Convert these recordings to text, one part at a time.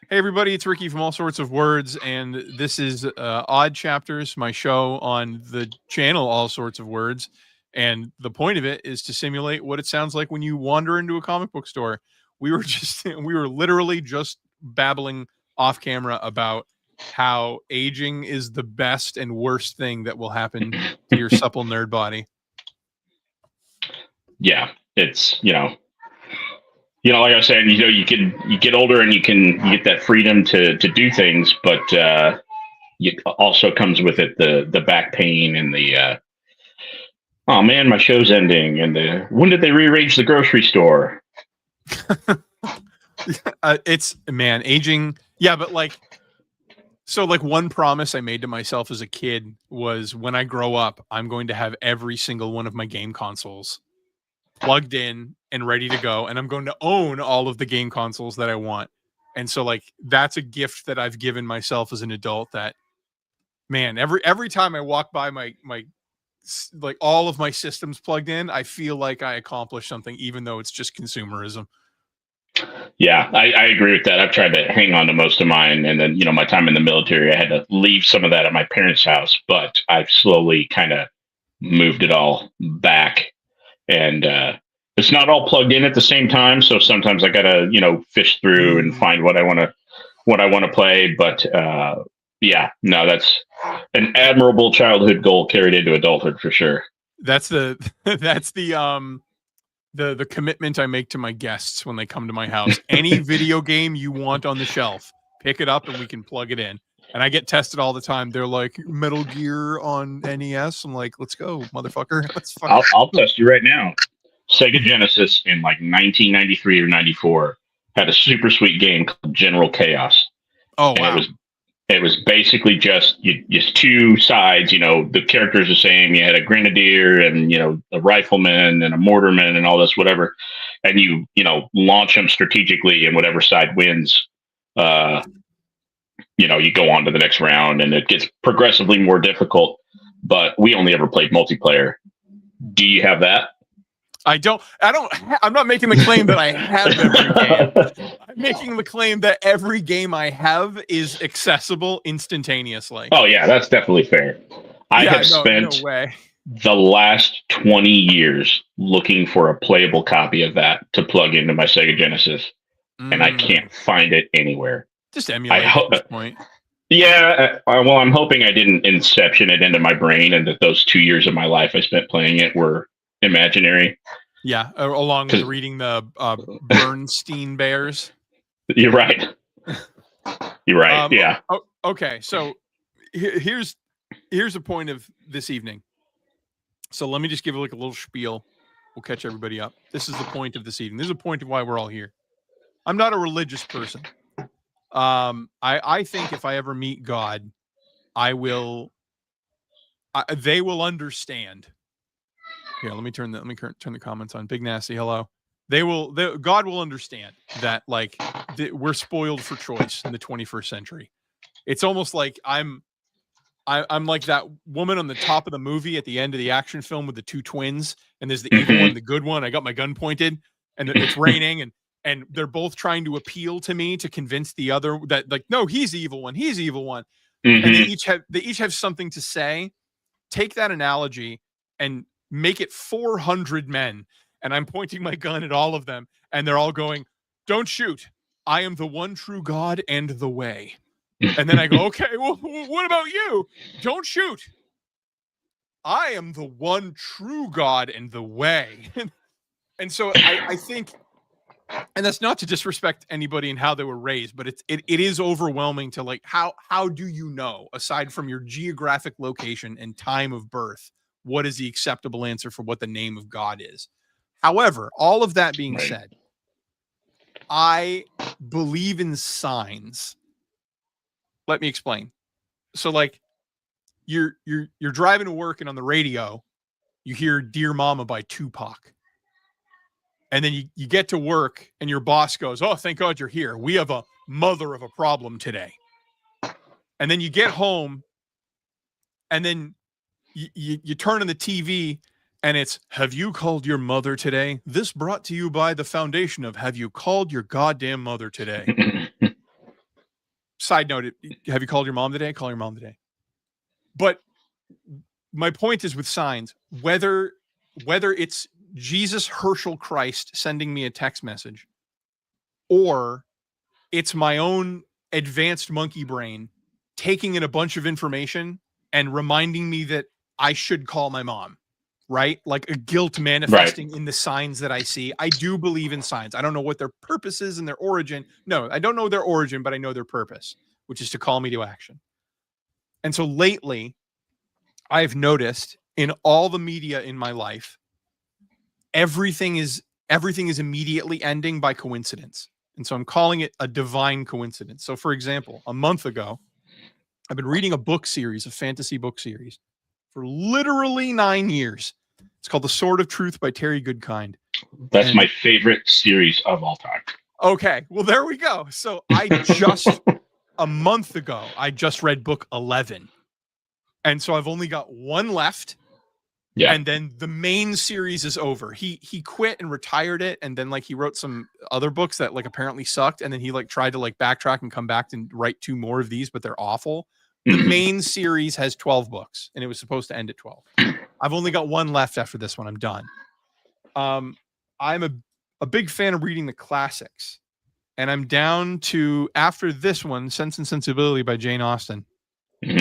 Hey everybody, it's Ricky from All Sorts of Words, and this is Odd Chapters, my show on the channel All Sorts of Words. And the point of it is to simulate what it sounds like when you wander into a comic book store. We were literally just babbling off camera about how aging is the best and worst thing that will happen to your supple nerd body. Yeah, it's like I was saying, you get older and you get that freedom to do things, but it also comes with it the back pain and the oh man, my show's ending, and the when did they rearrange the grocery store? It's man, aging. Yeah, but like one promise I made to myself as a kid was when I grow up, I'm going to have every single one of my game consoles plugged in and ready to go, and I'm going to own all of the game consoles that I want. And so like that's a gift that I've given myself as an adult that man, every time I walk by my like all of my systems plugged in, I feel like I accomplished something even though it's just consumerism. Yeah, I agree with that. I've tried to hang on to most of mine, and then my time in the military, I had to leave some of that at my parents' house, but I've slowly kind of moved it all back, and it's not all plugged in at the same time. So sometimes I gotta fish through and find what I want to play. But yeah, no, that's an admirable childhood goal carried into adulthood for sure. That's the that's the commitment I make to my guests when they come to my house. Any video game you want on the shelf, pick it up and we can plug it in. And I get tested all the time. They're like Metal Gear on NES. I'm like, let's go, motherfucker. Let's fucking. I'll test you right now. Sega Genesis in like 1993 or 94 had a super sweet game called General Chaos. Oh And wow. it was basically just two sides. The characters the same. You had a grenadier and a rifleman and a mortarman and all this whatever, and you launch them strategically, and whatever side wins, uh, you go on to the next round, and it gets progressively more difficult. But we only ever played multiplayer. Do you have that? I'm not making the claim that I have every game. I'm making the claim that every game I have is accessible instantaneously. Oh yeah, that's definitely fair. I have spent no way. the last 20 years looking for a playable copy of that to plug into my Sega Genesis, and I can't find it anywhere. Just emulate at this point. Yeah, well, I'm hoping I didn't inception it into my brain, and that those 2 years of my life I spent playing it were imaginary. Yeah, along with reading the Bernstein Bears. You're right. You're right. Yeah. Okay, so here's the point of this evening. So let me just give like a little spiel. We'll catch everybody up. This is the point of this evening. This is the point of why we're all here. I'm not a religious person. I think if I ever meet God, they will understand. Here, let me turn the comments on. Big Nasty, hello. God will understand that we're spoiled for choice in the 21st century. It's almost like I'm like that woman on the top of the movie at the end of the action film with the two twins, and there's the evil one, the good one. I got my gun pointed, and it's raining, and they're both trying to appeal to me to convince the other that no, he's the evil one, he's the evil one. And they each have something to say. Take that analogy and make it 400 men, and I'm pointing my gun at all of them, and they're all going, "Don't shoot. I am the one true God and the way." And then I go, "Okay, well, what about you? Don't shoot. I am the one true God and the way." And so I think, and that's not to disrespect anybody and how they were raised, but it is overwhelming to like, how do you know, aside from your geographic location and time of birth, what is the acceptable answer for what the name of God is? However, all of that being said, I believe in signs. Let me explain. So like you're driving to work, and on the radio, you hear Dear Mama by Tupac. And then you get to work and your boss goes, "Oh, thank God you're here. We have a mother of a problem today." And then you get home, and then you turn on the TV, and it's, "Have you called your mother today? This brought to you by the foundation of Have You Called Your Goddamn Mother Today?" side note, have you called your mom today? Call your mom today. But my point is with signs, whether it's Jesus Herschel Christ sending me a text message, or it's my own advanced monkey brain taking in a bunch of information and reminding me that I should call my mom, right? Like a guilt manifesting in the signs that I see. I do believe in signs. I don't know what their purpose is and their origin. No, I don't know their origin, but I know their purpose, which is to call me to action. And so lately, I've noticed in all the media in my life, everything is immediately ending by coincidence. And so I'm calling it a divine coincidence. So for example, a month ago, I've been reading a book series, a fantasy book series, for literally 9 years. It's called The Sword of Truth by Terry Goodkind. That's my favorite series of all time. Okay, well, there we go. So I just, a month ago, I just read book 11. And so I've only got one left. Yeah. And then the main series is over. He quit and retired it. And then like he wrote some other books that like apparently sucked. And then he like tried to like backtrack and come back and write 2 more of these, but they're awful. The main series has 12 books and it was supposed to end at 12. I've only got one left after this one. I'm done. I'm a big fan of reading the classics, and I'm down to, after this one, Sense and Sensibility by Jane Austen.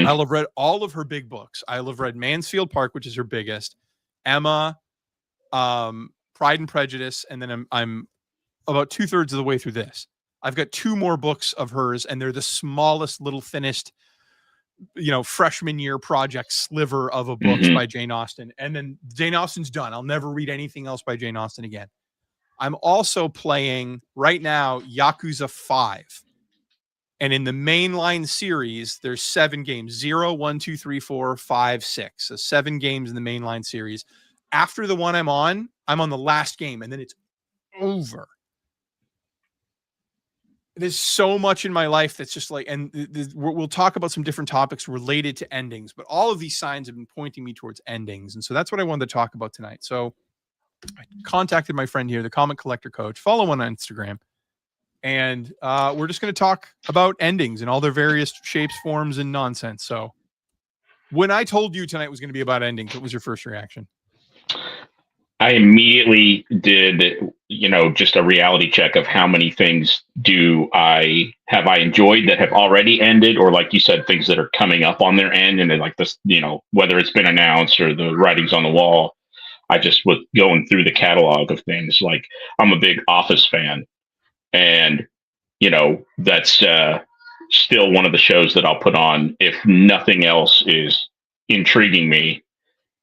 I'll have read all of her big books. I'll have read Mansfield Park, which is her biggest, Emma, Pride and Prejudice, and then I'm about 2/3 of the way through this. I've got 2 more books of hers, and they're the smallest, little thinnest, freshman year project sliver of a book by Jane Austen. And then Jane Austen's done. I'll never read anything else by Jane Austen again. I'm also playing right now Yakuza 5. And in the mainline series, there's 7 games, 0, 1, 2, 3, 4, 5, 6. So 7 games in the mainline series. After the one I'm on the last game, and then it's over. There's so much in my life that's just like, and we'll talk about some different topics related to endings, but all of these signs have been pointing me towards endings. And so that's what I wanted to talk about tonight. So I contacted my friend here, the Comic Collector Coach, follow him on Instagram. And we're just going to talk about endings and all their various shapes, forms, and nonsense. So when I told you tonight was going to be about endings, what was your first reaction? I immediately did, just a reality check of how many things have I enjoyed that have already ended, or like you said, things that are coming up on their end, and then like this, whether it's been announced or the writing's on the wall. I just was going through the catalog of things. Like I'm a big Office fan, and that's still one of the shows that I'll put on if nothing else is intriguing me.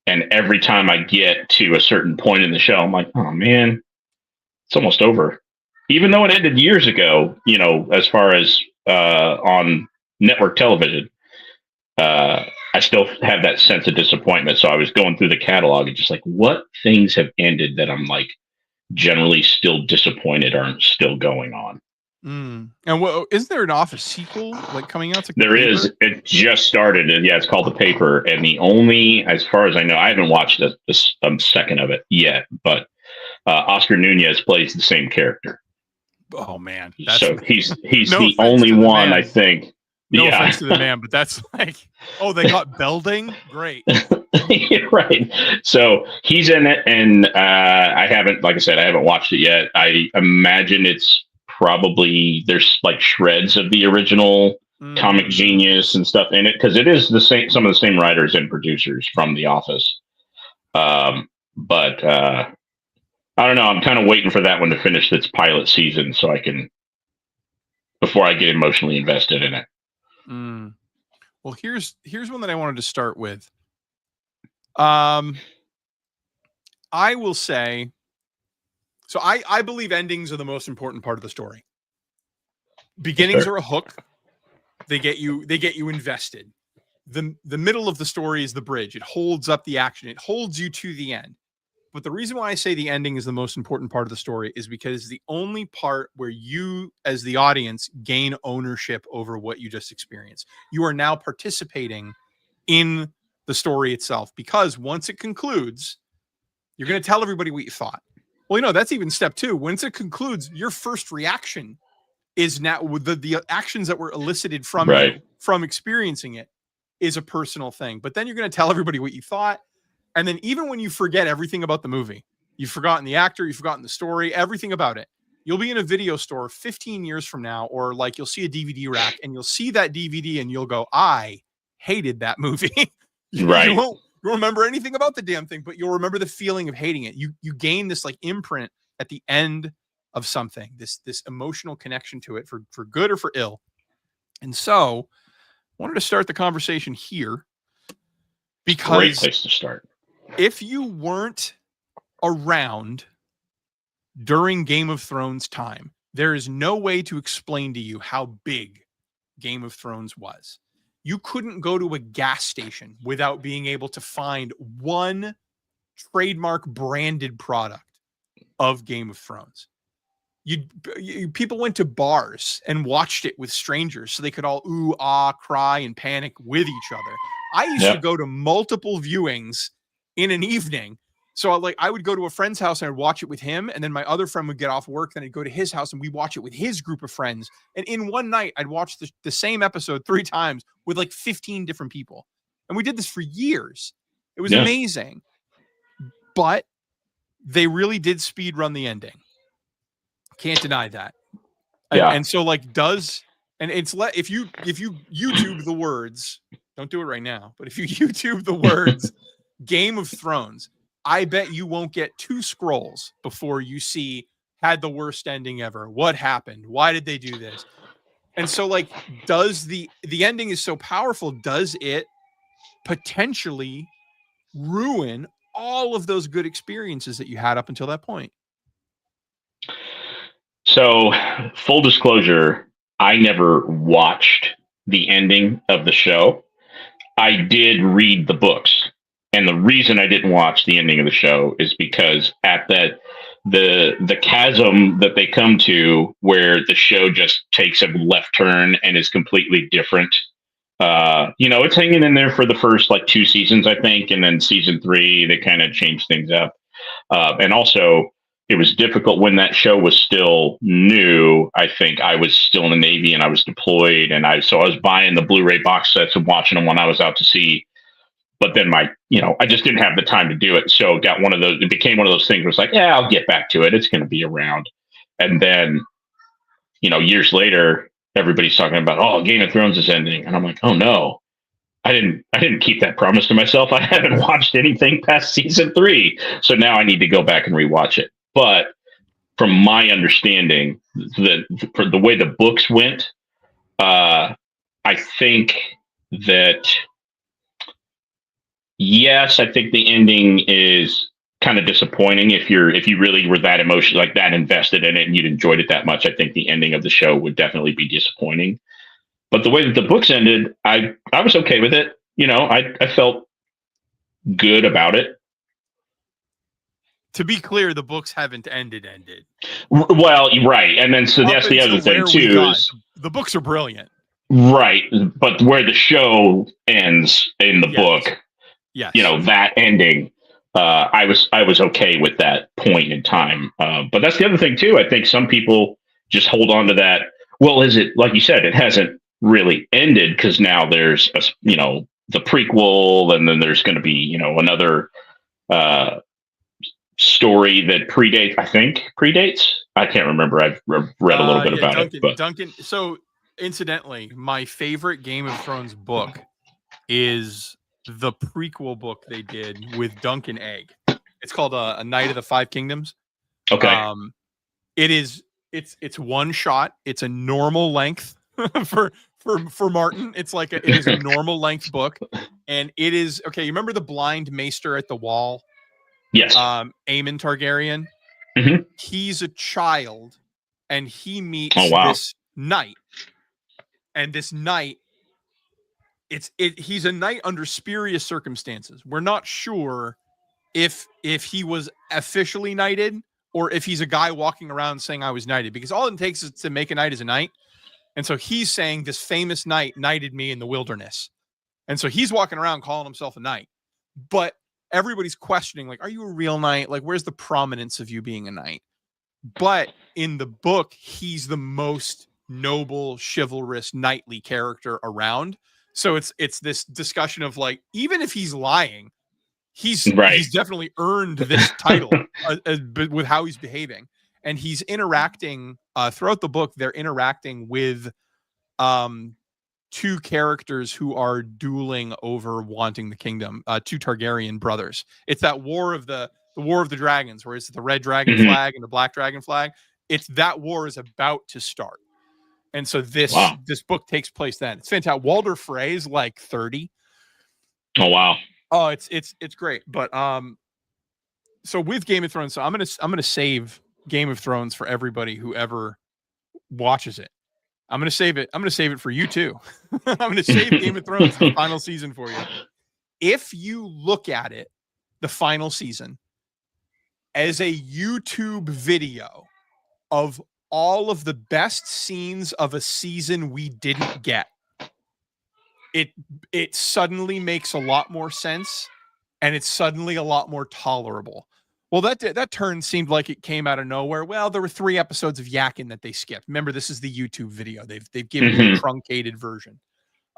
And every time I get to a certain point in the show, I'm like, oh man, it's almost over. Even though it ended years ago, as far as on network television, I still have that sense of disappointment. So I was going through the catalog and just like, what things have ended that I'm like generally still disappointed aren't still going on. And isn't there an Office sequel like coming out? There is. It just started. Yeah, it's called The Paper. And the only, as far as I know, I haven't watched a second of it yet, but Oscar Nunez plays the same character. Oh man! So he's no the only one, man. I think. No offense to the man, but that's like, oh, they got Belding? Great. Right. So he's in it, and I haven't watched it yet. I imagine it's probably, there's like shreds of the original Comic Genius and stuff in it, because it is some of the same writers and producers from The Office. But I don't know. I'm kind of waiting for that one to finish its pilot season so I can, before I get emotionally invested in it. Well, here's one that I wanted to start with. I will say, so I believe endings are the most important part of the story. Beginnings are a hook. They get you invested. The middle of the story is the bridge. It holds up the action. It holds you to the end. But the reason why I say the ending is the most important part of the story is because the only part where you, as the audience, gain ownership over what you just experienced. You are now participating in the story itself, because once it concludes, you're going to tell everybody what you thought. Well, that's even step 2. Once it concludes, your first reaction is now with the actions that were elicited from Right. you from experiencing it is a personal thing. But then you're going to tell everybody what you thought. And then even when you forget everything about the movie, you've forgotten the actor, you've forgotten the story, everything about it. You'll be in a video store 15 years from now, or like you'll see a DVD rack and you'll see that DVD and you'll go, I hated that movie. Right. You won't remember anything about the damn thing, but you'll remember the feeling of hating it. You gain this like imprint at the end of something, this emotional connection to it for good or for ill. And so I wanted to start the conversation here because Great place to start. if you weren't around during Game of Thrones time, there is no way to explain to you how big Game of Thrones was. You couldn't go to a gas station without being able to find one trademark branded product of Game of Thrones. People went to bars and watched it with strangers so they could all ooh, ah, cry and panic with each other. I used to go to multiple viewings in an evening. So I would go to a friend's house and I'd watch it with him. And then my other friend would get off work. Then I'd go to his house and we watch it with his group of friends. And in one night, I'd watch the same episode 3 times with like 15 different people. And we did this for years. It was amazing. But they really did speed run the ending. Can't deny that. Yeah. And so if you YouTube the words, don't do it right now, but if you YouTube the words Game of Thrones, I bet you won't get 2 scrolls before you see had the worst ending ever. What happened? Why did they do this? And so does the ending is so powerful, does it potentially ruin all of those good experiences that you had up until that point? So, full disclosure, I never watched the ending of the show. I did read the books. And the reason I didn't watch the ending of the show is because at the chasm that they come to where the show just takes a left turn and is completely different. It's hanging in there for the first 2 seasons, I think. And then season 3, they kind of changed things up. And also, it was difficult when that show was still new. I think I was still in the Navy and I was deployed. And I was buying the Blu-ray box sets and watching them when I was out to sea. But then I just didn't have the time to do it. So it became one of those things where it's like, yeah, I'll get back to it. It's going to be around. And then, years later, everybody's talking about, oh, Game of Thrones is ending. And I'm like, oh no, I didn't keep that promise to myself. I haven't watched anything past season 3. So now I need to go back and rewatch it. But from my understanding, for the way the books went, I think that, yes, I think the ending is kind of disappointing if you really were that emotional, that invested in it and you'd enjoyed it that much. I think the ending of the show would definitely be disappointing. But the way that the books ended, I was okay with it. I felt good about it. To be clear, the books haven't ended. Well, right. And then so that's the other thing too is the books are brilliant. Right. But where the show ends in the book, that ending, I was okay with that point in time. But that's the other thing too. I think some people just hold on to that. Well, is it, like you said, it hasn't really ended because now there's the prequel, and then there's going to be another story that predates. I can't remember. I've read a little bit about Duncan, it. But Duncan. So incidentally, my favorite Game of Thrones book is the prequel book they did with Duncan Egg. It's called A Knight of the Five Kingdoms. Okay. It's one shot. It's a normal length for Martin. It is a normal length book, and it is okay. You remember the blind maester at the wall? Yes. Aemon Targaryen. Mm-hmm. He's a child, and he meets this knight, and this knight. He's a knight under spurious circumstances. We're not sure if he was officially knighted or if he's a guy walking around saying I was knighted, because all it takes is to make a knight as a knight. And so he's saying this famous knight knighted me in the wilderness. And so he's walking around calling himself a knight, but everybody's questioning, are you a real knight? Where's the prominence of you being a knight? But in the book, he's the most noble, chivalrous, knightly character around. So it's this discussion of like, even if he's lying, he's definitely earned this title with how he's behaving, and he's interacting throughout the book. They're interacting with two characters who are dueling over wanting the kingdom, two Targaryen brothers. It's that war of the war of the dragons, where it's the red dragon flag and the black dragon flag. It's that war is about to start. And so this book takes place then. It's fantastic. Walder Frey is like 30. Oh wow. Oh, it's great. But so with Game of Thrones, so I'm gonna save Game of Thrones for everybody who ever watches it. I'm gonna save it. I'm gonna save it for you too. I'm gonna save Game of Thrones the final season for you. If you look at it, the final season, as a YouTube video of all of the best scenes of a season we didn't get, it suddenly makes a lot more sense, and it's suddenly a lot more tolerable. Well, that turn seemed like it came out of nowhere. Well, there were 3 episodes of yakking that they skipped. Remember, this is the YouTube video. They've given you a truncated version.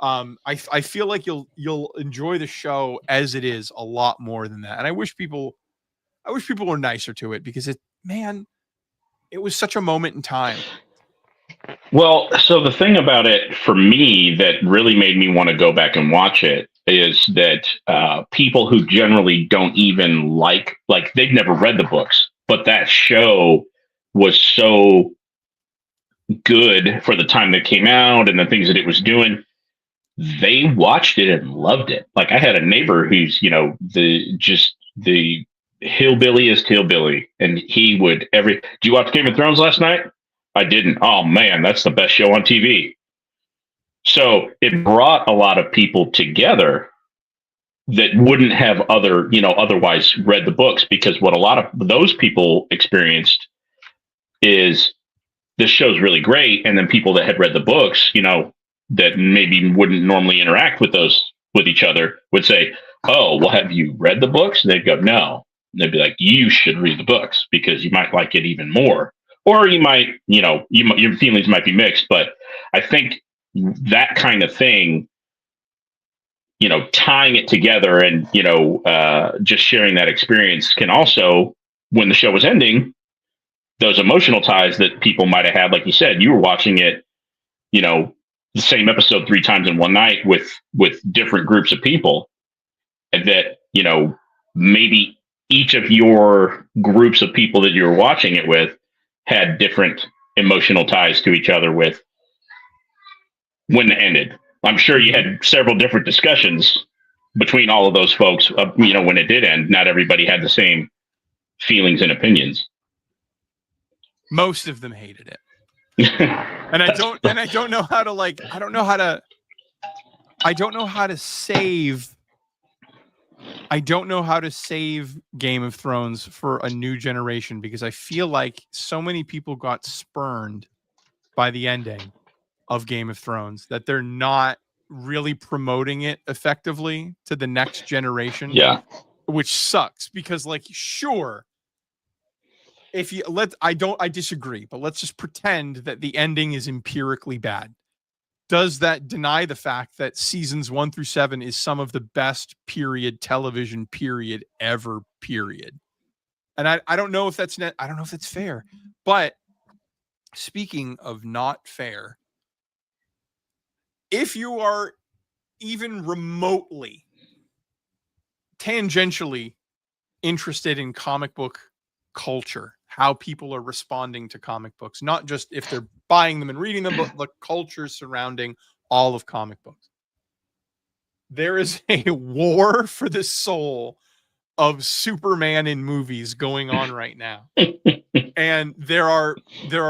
I feel like you'll enjoy the show as it is a lot more than that. And I wish people were nicer to it, because it was such a moment in time. Well, so the thing about it for me that really made me want to go back and watch it is that people who generally don't even like they've never read the books, but that show was so good for the time that came out and the things that it was doing. They watched it and loved it. Like, I had a neighbor who's, the hillbilliest hillbilly, and he would do you watch Game of Thrones last night? I didn't. Oh man, that's the best show on TV. So it brought a lot of people together that wouldn't have otherwise read the books, because what a lot of those people experienced is this show's really great. And then people that had read the books, that maybe wouldn't normally interact with each other would say, oh, well, have you read the books? And they'd go, no. And they'd be like, you should read the books because you might like it even more. Or you might, your feelings might be mixed. But I think that kind of thing, tying it together and, just sharing that experience can also, when the show was ending, those emotional ties that people might have had, like you said, you were watching it, the same episode 3 times in one night with different groups of people, and that, maybe each of your groups of people that you were watching it with had different emotional ties to each other with when it ended. I'm sure you had several different discussions between all of those folks, when it did end. Not everybody had the same feelings and opinions. Most of them hated it. And I don't know how to save Game of Thrones for a new generation, because I feel like so many people got spurned by the ending of Game of Thrones that they're not really promoting it effectively to the next generation. Yeah. Which sucks, because sure, I disagree, but let's just pretend that the ending is empirically bad. Does that deny the fact that seasons 1 through 7 is some of the best television ever, period? And I don't know if that's I don't know if that's fair. But speaking of not fair, if you are even remotely tangentially interested in comic book culture, how people are responding to comic books, not just if they're buying them and reading them, but the culture surrounding all of comic books, there is a war for the soul of Superman in movies going on right now. And there are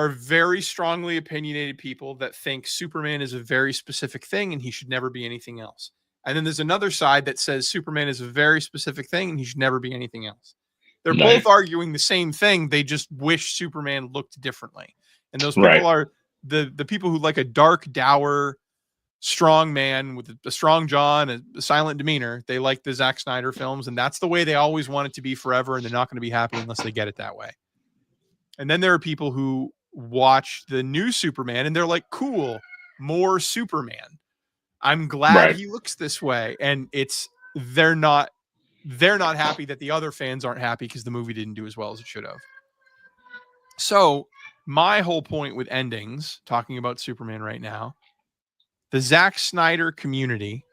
very strongly opinionated people that think Superman is a very specific thing and he should never be anything else. And then there's another side that says Superman is a very specific thing and he should never be anything else. They're both arguing the same thing. They just wish Superman looked differently. And those people are the people who like a dark, dour, strong man with a strong jaw and a silent demeanor. They like the Zack Snyder films, and that's the way they always want it to be forever, and they're not going to be happy unless they get it that way. And then there are people who watch the new Superman and they're like, cool, more Superman. I'm glad Right. he looks this way. And they're not happy that the other fans aren't happy because the movie didn't do as well as it should have. So my whole point with endings, talking about Superman right now, the Zack Snyder community,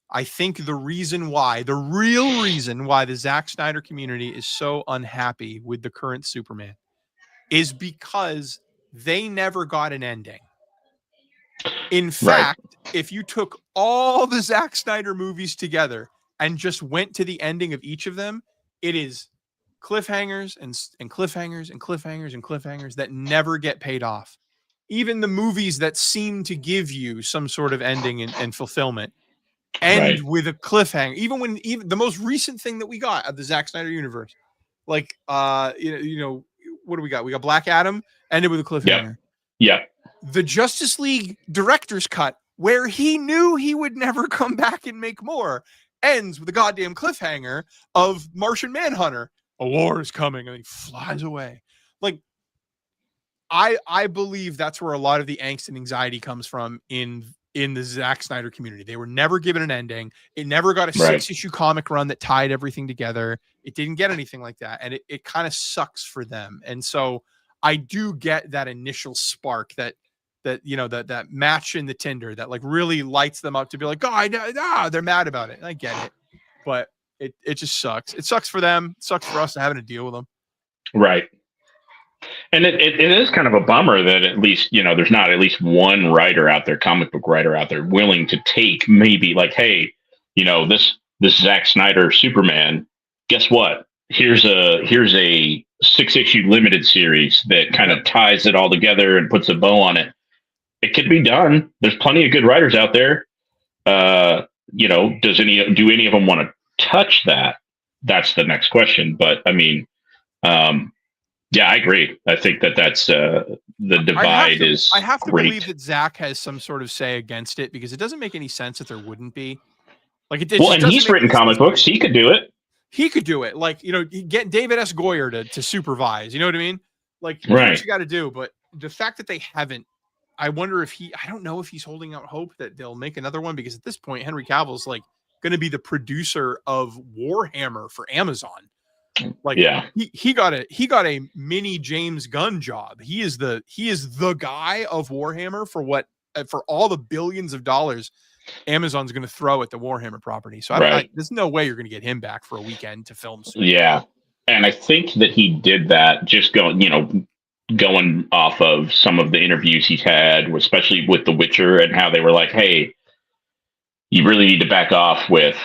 I think the real reason why the Zack Snyder community is so unhappy with the current Superman is because they never got an ending. In fact, if you took all the Zack Snyder movies together and just went to the ending of each of them, it is cliffhangers and cliffhangers and cliffhangers and cliffhangers that never get paid off. Even the movies that seem to give you some sort of ending and fulfillment end with a cliffhanger. Even the most recent thing that we got of the Zack Snyder universe, like you know, what do we got? We got Black Adam ended with a cliffhanger. Yeah. The Justice League director's cut, where he knew he would never come back and make more, ends with a goddamn cliffhanger of Martian Manhunter. A war is coming, and he flies away. Like, I believe that's where a lot of the angst and anxiety comes from in the Zack Snyder community. They were never given an ending. It never got a 6-issue comic run that tied everything together. It didn't get anything like that. And it kind of sucks for them. And so I do get that initial spark that match in the Tinder that like really lights them up to be like, oh, they're mad about it. And I get it, but it just sucks. It sucks for them. It sucks for us having to deal with them. Right. And it is kind of a bummer that at least, there's not at least one writer out there, comic book writer out there willing to take maybe like, hey, this Zack Snyder Superman, guess what? Here's a 6-issue limited series that kind of ties it all together and puts a bow on it. It could be done. There's plenty of good writers out there. Do any of them want to touch that? That's the next question. But I mean, yeah, I agree. I think that's the divide is. I have to great. believe that Zach has some sort of say against it because it doesn't make any sense that there wouldn't be. Like it. Well, and he's written comic books. He could do it. He could do it. Like get David S. Goyer to supervise. You know what I mean? Like do right. what you got to do. But the fact that they haven't, I wonder if I don't know if he's holding out hope that they'll make another one because at this point Henry Cavill's like going to be the producer of Warhammer for Amazon. Like yeah, he got a mini James Gunn job. He is the guy of Warhammer for all the billions of dollars Amazon's going to throw at the Warhammer property. So there's no way you're going to get him back for a weekend to film. Yeah, and I think that he did that just going off of some of the interviews he's had, especially with The Witcher, and how they were like, "Hey, you really need to back off with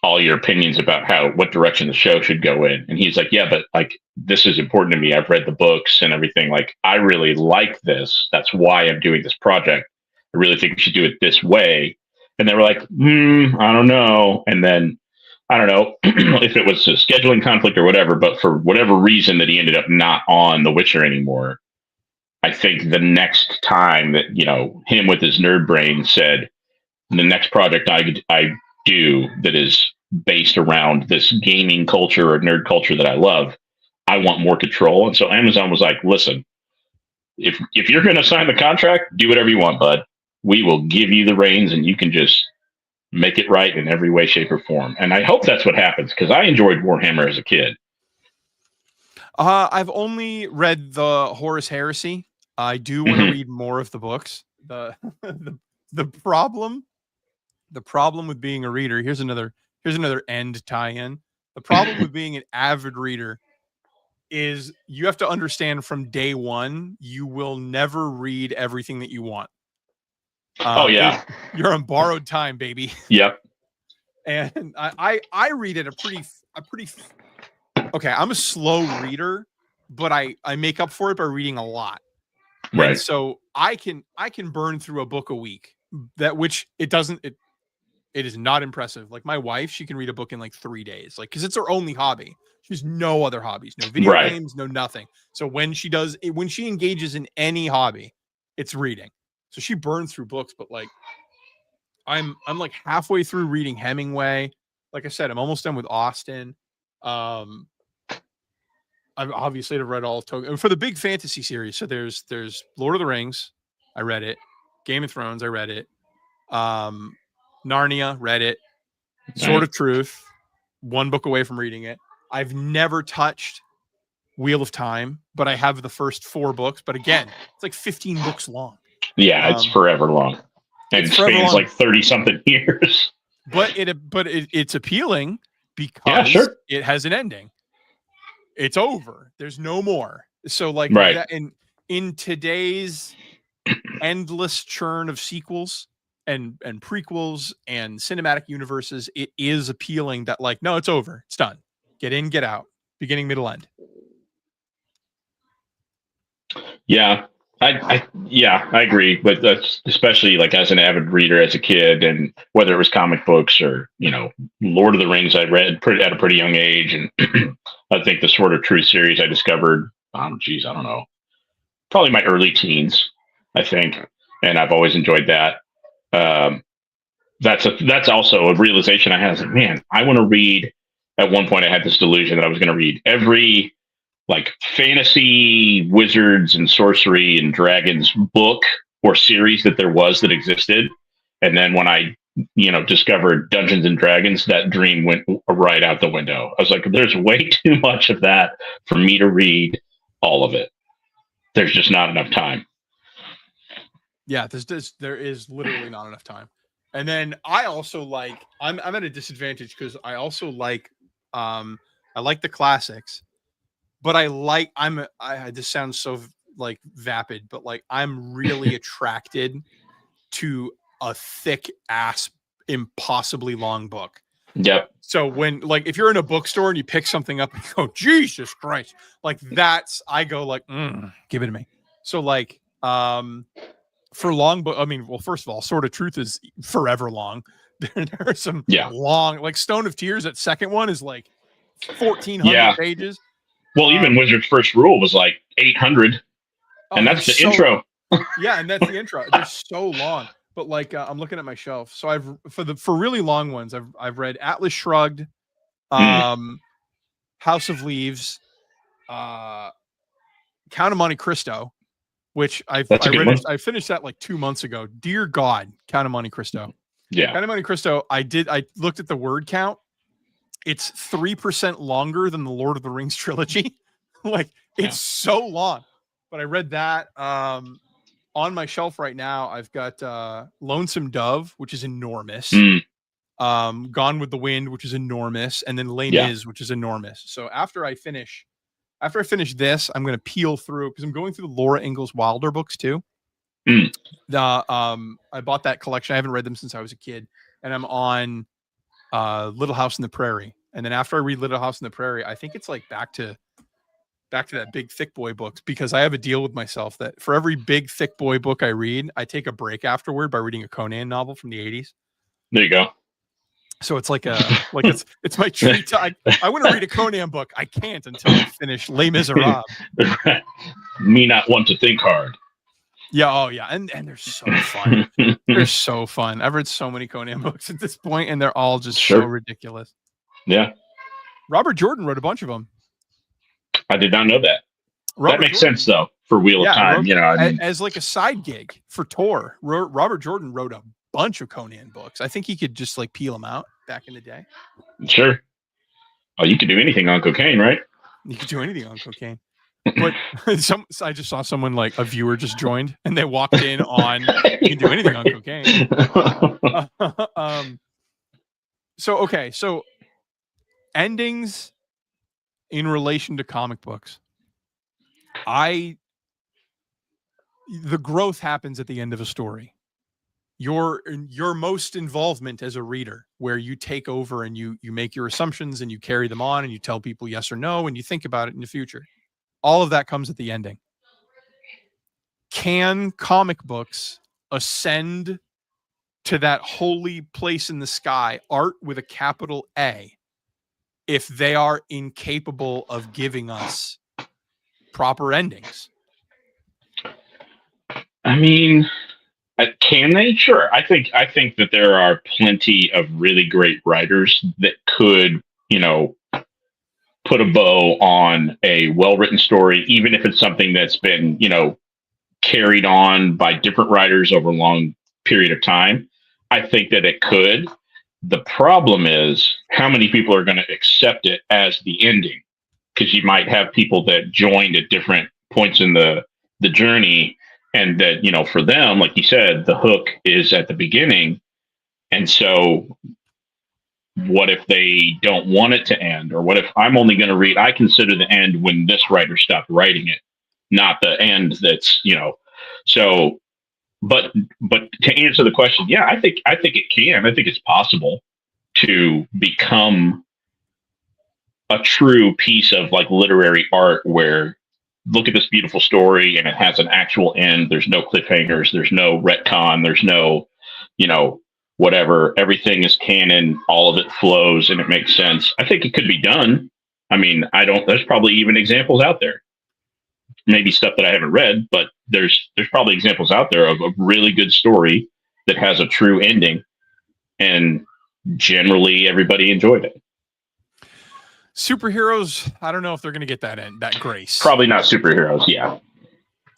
all your opinions about what direction the show should go in." And he's like, yeah, but like, this is important to me. I've read the books and everything. Like, I really like this. That's why I'm doing this project. I really think we should do it this way. And they were like, I don't know. And then I don't know if it was a scheduling conflict or whatever, but for whatever reason that he ended up not on The Witcher anymore. I think the next time that, him with his nerd brain said, the next project I do that is based around this gaming culture or nerd culture that I love, I want more control. And so Amazon was like, listen, if you're going to sign the contract, do whatever you want, bud. We will give you the reins and you can just make it right in every way, shape, or form. And I hope that's what happens because I enjoyed Warhammer as a kid. I've only read the Horus Heresy. I do want to read more of the books. The problem with being a reader, here's another end tie-in. The problem with being an avid reader is you have to understand from day one, you will never read everything that you want. You're on borrowed time, baby. Yep. And I read at a pretty okay. I'm a slow reader, but I make up for it by reading a lot. Right. And so I can burn through a book a week. It is not impressive. Like my wife, she can read a book in like 3 days, like because it's her only hobby. She has no other hobbies, no video games, no nothing. So when she engages in any hobby, it's reading. So she burns through books, but like I'm like halfway through reading Hemingway. Like I said, I'm almost done with Austen. I've obviously read all of Tolkien for the big fantasy series. So there's Lord of the Rings, I read it. Game of Thrones, I read it. Narnia, read it. Sword of Truth, one book away from reading it. I've never touched Wheel of Time, but I have the first 4 books. But again, it's like 15 books long. Yeah, it's forever long, and it spans like 30-something years. But it's appealing because it has an ending. It's over. There's no more. So like that in today's endless churn of sequels and prequels and cinematic universes, it is appealing that like, no, it's over. It's done. Get in, get out. Beginning, middle, end. Yeah. I agree, but that's especially like as an avid reader as a kid, and whether it was comic books or Lord of the Rings, I read at a pretty young age, and I think the Sword of Truth series I discovered, I don't know, probably my early teens, I think, and I've always enjoyed that. That's also a realization I had. I was like, man, I want to read. At one point, I had this delusion that I was going to read every like fantasy, wizards and sorcery and dragons book or series that there was that existed. And then when I, discovered Dungeons and Dragons, that dream went right out the window. I was like, there's way too much of that for me to read all of it. There's just not enough time. Yeah, there is literally not enough time. And then I also like, I'm at a disadvantage because I also like, I like the classics. But this sounds so like vapid, but like I'm really attracted to a thick ass, impossibly long book. Yep. So when like if you're in a bookstore and you pick something up and you go, Jesus Christ, like I go like, give it to me. So like for long book, I mean, well, first of all, Sword of Truth is forever long. There are some long, like Stone of Tears, that second one is like 1,400 pages. Well, even Wizard's First Rule was like 800, and that's the intro. Yeah, and that's the intro. They're so long. But like, I'm looking at my shelf. So for really long ones, I've read Atlas Shrugged, House of Leaves, Count of Monte Cristo, which I finished that like 2 months ago. Dear God, Count of Monte Cristo. Yeah, Count of Monte Cristo. I looked at the word count. It's 3% longer than the Lord of the Rings trilogy. Like it's so long, but I read that. On my shelf right now, I've got Lonesome Dove, which is enormous. Gone with the Wind, which is enormous, and then Les Mis, which is enormous. So after I finish this, I'm going to peel through because I'm going through the Laura Ingalls Wilder books too. I bought that collection. I haven't read them since I was a kid, and I'm on Little House on the Prairie. And then after I read Little House on the Prairie, I think it's like back to that big thick boy books, because I have a deal with myself that for every big thick boy book I read, I take a break afterward by reading a Conan novel from the 80s. There you go. So it's like it's my treat time. I want to read a Conan book. I can't until I finish Les Miserables. Me not want to think hard. Yeah, oh yeah, and they're so fun. They're so fun. I've read so many Conan books at this point, and they're all just so ridiculous. Yeah. Robert Jordan wrote a bunch of them. I did not know that. That makes sense though for Wheel of Time. As like a side gig for Tor, Robert Jordan wrote a bunch of Conan books. I think he could just like peel them out back in the day. Sure. Oh, you could do anything on cocaine, right? You could do anything on cocaine. But I just saw someone, like a viewer just joined, and they walked in on you can do anything on cocaine. So endings in relation to comic books. The growth happens at the end of a story. Your most involvement as a reader, where you take over and you make your assumptions and you carry them on and you tell people yes or no and you think about it in the future. All of that comes at the ending. Can comic books ascend to that holy place in the sky, art with a capital A, if they are incapable of giving us proper endings? I mean, can they? Sure. I think that there are plenty of really great writers that could, put a bow on a well-written story, even if it's something that's been, carried on by different writers over a long period of time. I think that it could. The problem is how many people are going to accept it as the ending, because you might have people that joined at different points in the journey, and that, for them, like you said, the hook is at the beginning. And so what if they don't want it to end? Or what if I'm only going to read, I consider the end when this writer stopped writing it, not the end that's, so, but to answer the question, yeah, I think it can. I think it's possible to become a true piece of like literary art where look at this beautiful story and it has an actual end. There's no cliffhangers. There's no retcon. There's no, whatever. Everything is canon. All of it flows and it makes sense. I think it could be done. I mean, there's probably even examples out there. Maybe stuff that I haven't read, but there's probably examples out there of a really good story that has a true ending, and generally everybody enjoyed it. Superheroes, I don't know if they're going to get that grace. Probably not superheroes. Yeah,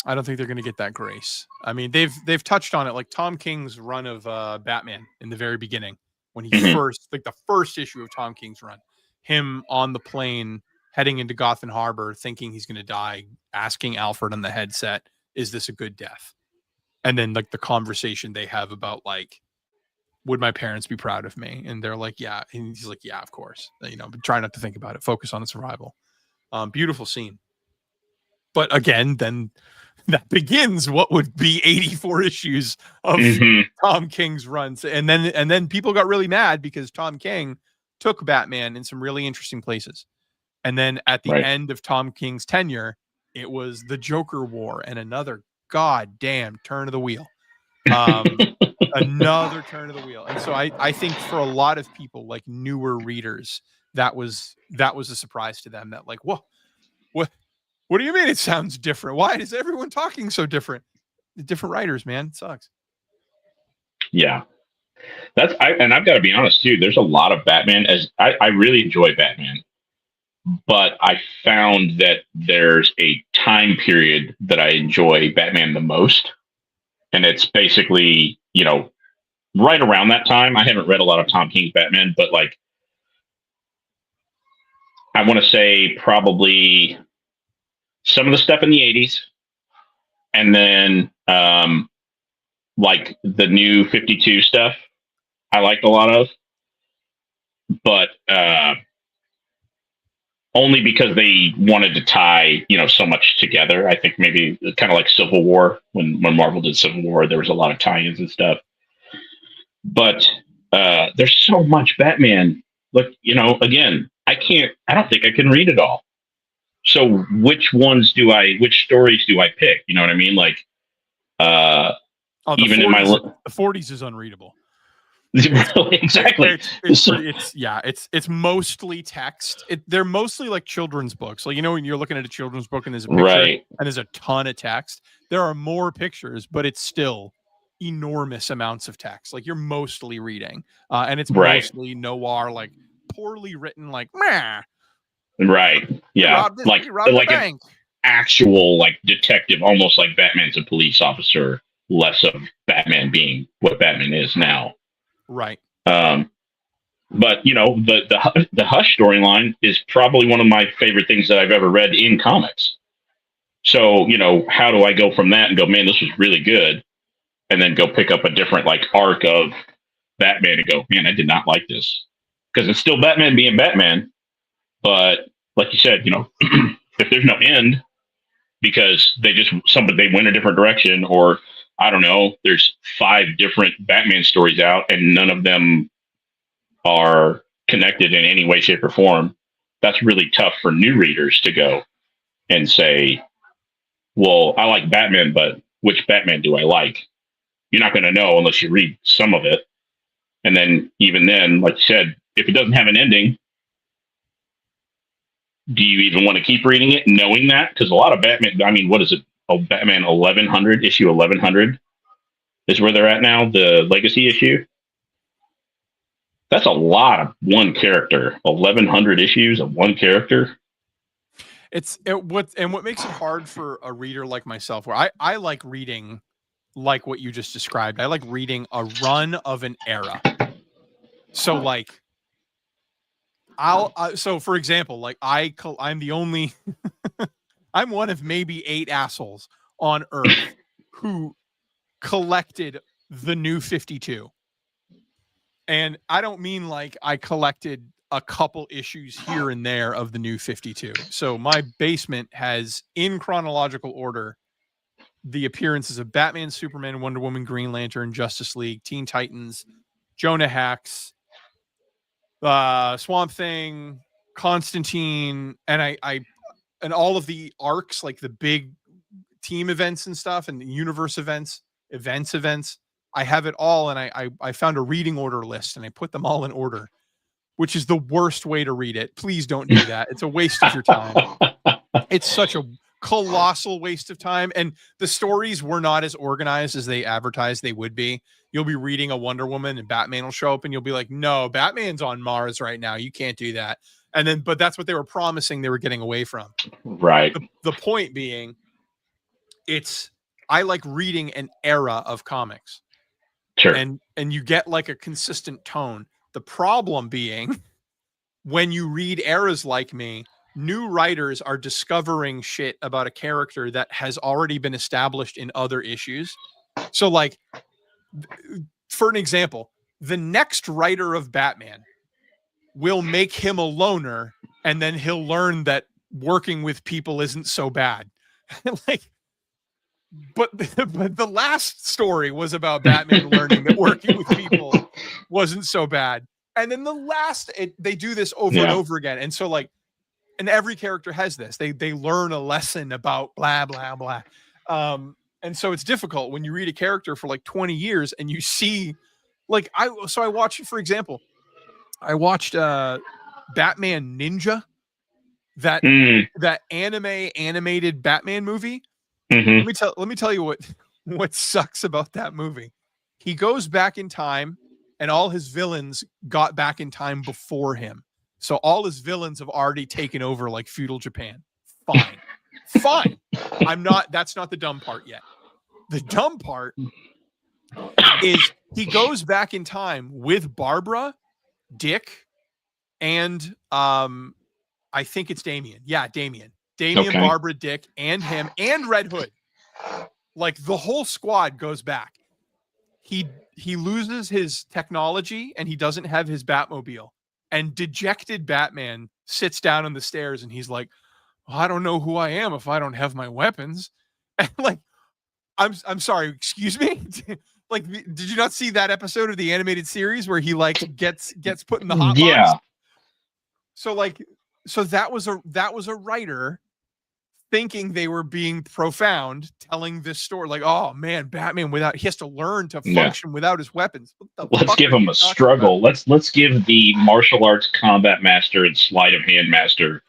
I don't think they're going to get that grace. I mean, they've touched on it, like Tom King's run of Batman in the very beginning, when he first, like the first issue of Tom King's run, him on the plane heading into Gotham Harbor, thinking he's going to die, asking Alfred on the headset, "Is this a good death?" And then like the conversation they have about like, would my parents be proud of me? And they're like, yeah. And he's like, yeah, of course. But try not to think about it. Focus on the survival. Beautiful scene. But again, then that begins what would be 84 issues of Tom King's runs. And then people got really mad because Tom King took Batman in some really interesting places. And then at the end of Tom King's tenure, it was the Joker War and another goddamn turn of the wheel. Another turn of the wheel. And so I think for a lot of people, like newer readers, that was a surprise to them, that like, whoa, what do you mean it sounds different? Why is everyone talking so different? Different writers, man. It sucks. Yeah. And I've got to be honest too, there's a lot of Batman, as I really enjoy Batman, but I found that there's a time period that I enjoy Batman the most. And it's basically, right around that time. I haven't read a lot of Tom King's Batman, but like, I want to say probably some of the stuff in the 80s, and then like the new 52 stuff I liked a lot of, but only because they wanted to tie, so much together. I think maybe kind of like Civil War, when Marvel did Civil War, there was a lot of tie-ins and stuff. But there's so much Batman. Look, again, I don't think I can read it all. So which stories do I pick? You know what I mean? Like, even 40s, in my the 40s is unreadable. Exactly. It's mostly text. They're mostly like children's books. Like, when you're looking at a children's book and there's a picture and there's a ton of text, there are more pictures, but it's still enormous amounts of text. Like, you're mostly reading, and it's mostly noir, like poorly written, like meh. Right. Yeah. Like an actual like detective, almost like Batman's a police officer, less of Batman being what Batman is now. Right. But the Hush storyline is probably one of my favorite things that I've ever read in comics. So, how do I go from that and go, man, this was really good, and then go pick up a different like arc of Batman and go, man, I did not like this, because it's still Batman being Batman. But like you said, if there's no end because they went a different direction, or I don't know, there's 5 different Batman stories out and none of them are connected in any way, shape, or form, that's really tough for new readers to go and say, well, I like Batman, but which Batman do I like? You're not going to know unless you read some of it. And then, even then, like you said, if it doesn't have an ending, do you even want to keep reading it knowing that? Because a lot of Batman, I mean, what is it? Oh, Batman 1100, issue 1100 is where they're at now, the legacy issue. That's a lot of one character. 1100 issues of one character. what makes it hard for a reader like myself, where I like reading like what you just described. I like reading a run of an era. So like so for example, like I'm the only I'm one of maybe 8 assholes on Earth who collected the New 52. And I don't mean like I collected a couple issues here and there of the New 52. So my basement has, in chronological order, the appearances of Batman, Superman, Wonder Woman, Green Lantern, Justice League, Teen Titans, Jonah Hex, Swamp Thing, Constantine, and and all of the arcs, like the big team events and stuff, and the universe events. I have it all, and I found a reading order list, and I put them all in order, which is the worst way to read it. Please don't do that. It's a waste of your time. It's such a colossal waste of time, and the stories were not as organized as they advertised they would be. You'll be reading a Wonder Woman, and Batman will show up, and you'll be like, "No, Batman's on Mars right now. You can't do that." And then, but that's what they were promising they were getting away from. Right. The point being, I like reading an era of comics. Sure. And you get like a consistent tone. The problem being, when you read eras like me, new writers are discovering shit about a character that has already been established in other issues. So like, for an example, the next writer of Batman will make him a loner, and then he'll learn that working with people isn't so bad. Like, but the last story was about Batman learning that working with people wasn't so bad. And then they do this over and over again. And so like, and every character has this, they learn a lesson about blah, blah, blah. And so it's difficult when you read a character for like 20 years and you see like, I watched, for example, I watched Batman Ninja, that animated Batman movie. Mm-hmm. Let me tell you what sucks about that movie. He goes back in time, and all his villains got back in time before him. So all his villains have already taken over like feudal Japan. Fine. That's not the dumb part yet. The dumb part is he goes back in time with Barbara, Dick, and I think it's Damian. Yeah, Damian, okay. Barbara, Dick, and him, and Red Hood. Like the whole squad goes back. He loses his technology, and he doesn't have his Batmobile. And dejected Batman sits down on the stairs, and he's like, well, I don't know who I am if I don't have my weapons. And like, I'm sorry, excuse me. Like, did you not see that episode of the animated series where he like gets put in the hot box? So that was a writer thinking they were being profound, telling this story like, oh man, Batman he has to learn to function without his weapons. Let's give him a struggle. Let's give the martial arts combat master and sleight of hand master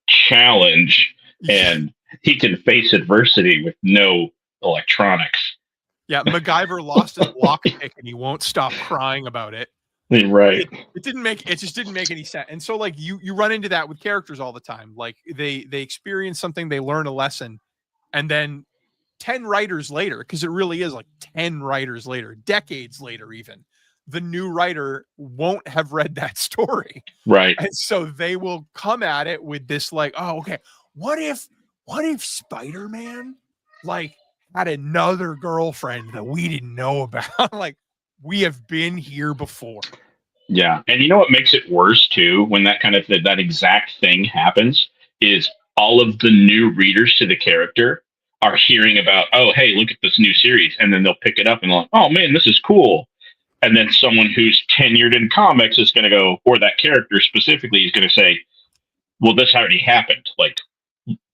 challenge, and he can face adversity with no electronics. Yeah, MacGyver lost his lockpick and he won't stop crying about it. Right. It just didn't make any sense. And so like you run into that with characters all the time. Like they experience something, they learn a lesson, and then 10 writers later, because it really is like 10 writers later, decades later even, the new writer won't have read that story. Right. And so they will come at it with this like, oh, okay, what if Spider-Man like had another girlfriend that we didn't know about? Like, we have been here before. Yeah. And you know what makes it worse too, when that kind of that exact thing happens, is all of the new readers to the character are hearing about, oh, hey, look at this new series. And then they'll pick it up and like, oh man, this is cool. And then someone who's tenured in comics is going to go, or that character specifically is going to say, well, this already happened. Like,